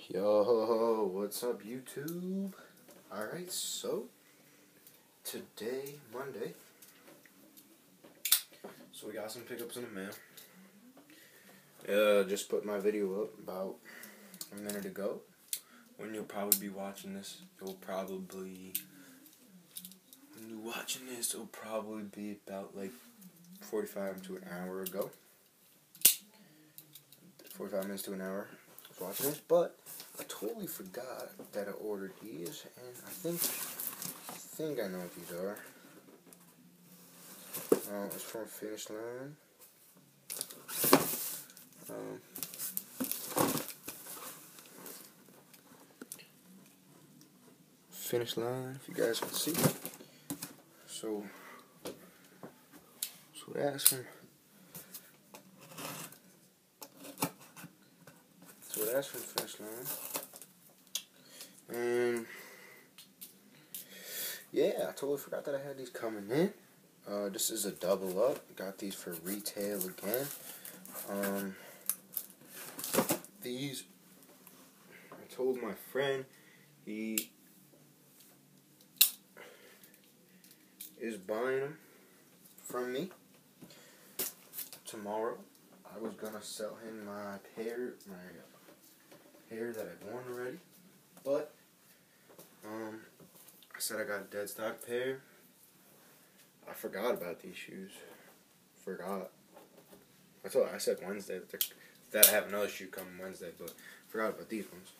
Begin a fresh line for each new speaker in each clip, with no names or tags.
Yo, what's up YouTube? Alright, so today, Monday, so we got some pickups in the mail. Just put my video up about a minute ago. When you'll probably be watching this, it'll probably be about like 45 to an hour ago. 45 minutes to an hour of watching this, but I totally forgot that I ordered these, and I think I know what these are. It's from Finish Line. Finish Line, if you guys can see. So that's from Finish Line. And yeah, I totally forgot that I had these coming in. This is a double up. Got these for retail again. These, I told my friend, he is buying them from me tomorrow. I was gonna sell him my pair that I've worn already, but I said I got a dead stock pair. I forgot about these shoes. I said Wednesday that I have another shoe coming Wednesday, but forgot about these ones.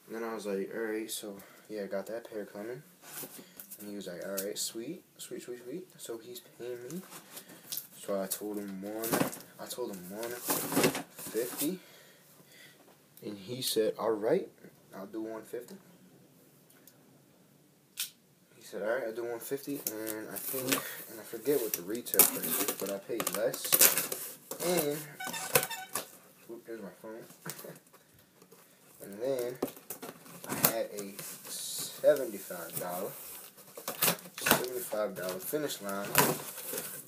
And then I was like, alright, so yeah, I got that pair coming. And he was like, alright, sweet. So he's paying me. So I told him 150. And he said, alright, I'll do 150. He said, alright, I'll do 150. And I forget what the retail price is, but I paid less. And, whoop, there's my phone. And then I had a $75 Finish Line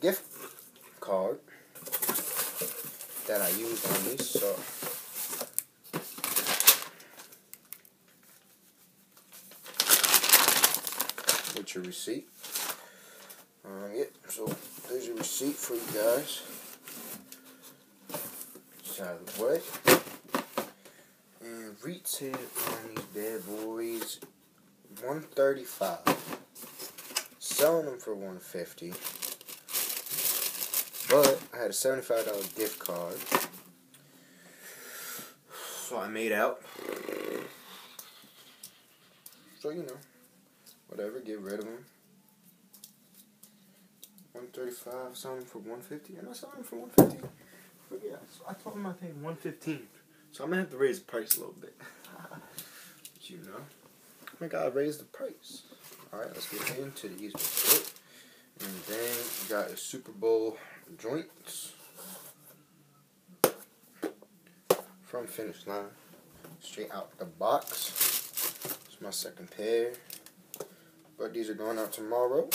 gift card that I used on these. So with your receipt. Yeah, so there's your receipt for you guys. Just out of the way. And retail on these bad boys, $135. Selling them for $150. But I had a $75 gift card, so I made out. So you know, whatever, get rid of them. $135, selling them for $150, and I sold them for $150. But yeah, so I told him I paid $115, so I'm gonna have to raise the price a little bit. But you know, oh my God, raise the price. All right, let's get into these. And then we got a Super Bowl joints from Finish Line, straight out the box. It's my second pair, but these are going out tomorrow.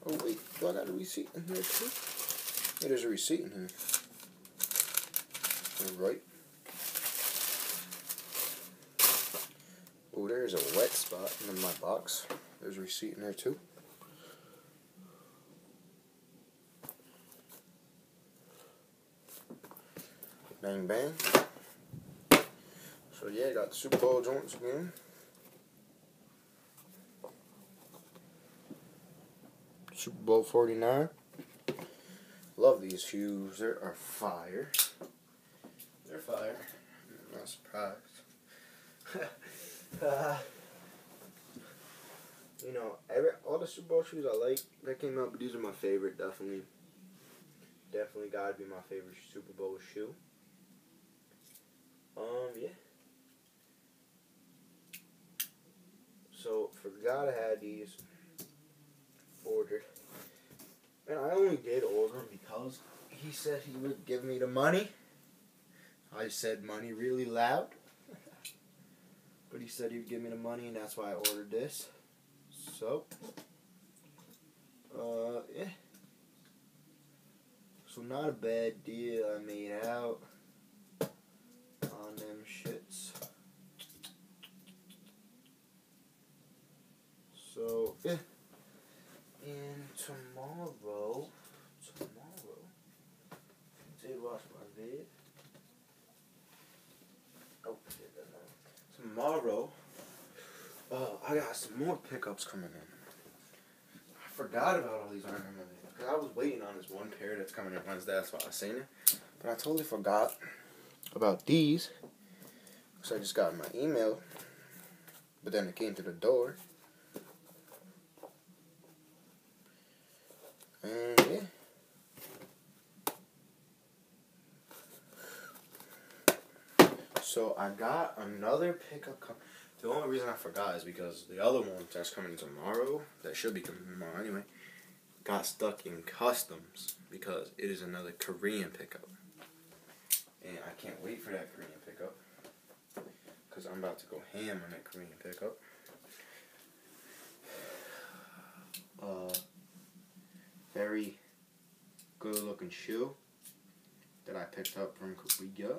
Oh wait, do I got a receipt in here too? Yeah, there's a receipt in here. All right. Oh, there's a wet spot in my box. There's a receipt in there too. Bang bang. So yeah, got the Super Bowl joints again. Super Bowl 49. Love these shoes. They are fire. They're fire. I'm not surprised. You know, all the Super Bowl shoes I like that came out, but these are my favorite. Definitely gotta be my favorite Super Bowl shoe. Yeah. So forgot I had these ordered, and I only did order them because he said he would give me the money. I said money really loud. But he said he would give me the money, and that's why I ordered this. So, yeah. So not a bad deal I made out. tomorrow, I got some more pickups coming in. I forgot about all these on Monday because I was waiting on this one pair that's coming in Wednesday. That's why I seen it, but I totally forgot about these. So I just got my email, but then it came to the door, and yeah. So I got another pickup. The only reason I forgot is because the other one that's coming tomorrow, that should be coming tomorrow anyway, got stuck in customs because it is another Korean pickup. And I can't wait for that Korean pickup because I'm about to go ham on that Korean pickup. Very good looking shoe that I picked up from Korea.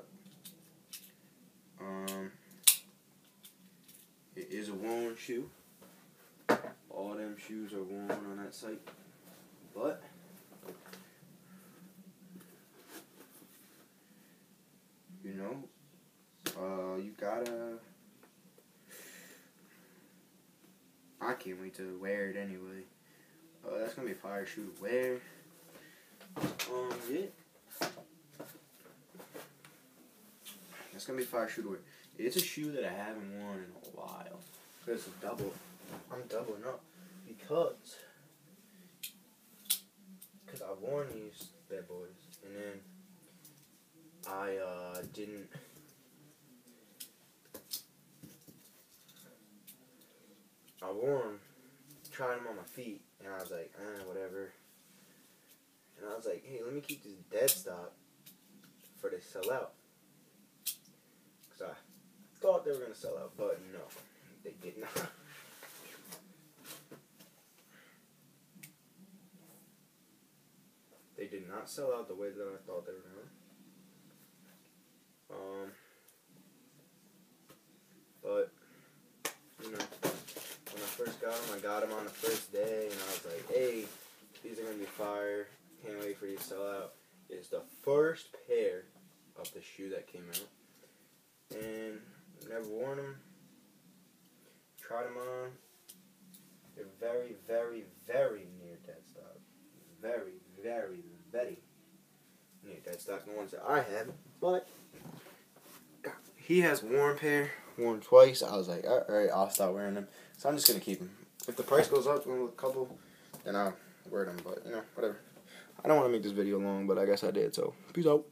It is a worn shoe. All them shoes are worn on that site. But you know, you gotta. I can't wait to wear it anyway. That's gonna be a fire shoe to wear. Yeah. That's gonna be a fire shoe to wear. It's a shoe that I haven't worn in a while. It's a double. I'm doubling up because I've worn these bad boys, and then I didn't. I wore them, tried them on my feet, and I was like, whatever. And I was like, hey, let me keep this dead stock for they sell out. Because I thought they were going to sell out, but no, they did not. They did not sell out the way that I thought they were going to. But, you know, when I first got them, I got them on the first day, and I was like, hey, these are going to be fire. Can't wait for these to sell out. It's the first pair of the shoe that came out. And never worn them. Tried them on. They're very, very, very near dead stock. Very, very, very near dead stock. The ones that I have. But he has worn pair. Worn twice. I was like, alright, I'll stop wearing them. So I'm just going to keep them. If the price goes up with a couple, then I'll wear them. But, you know, whatever. I don't want to make this video long, but I guess I did. So, peace out.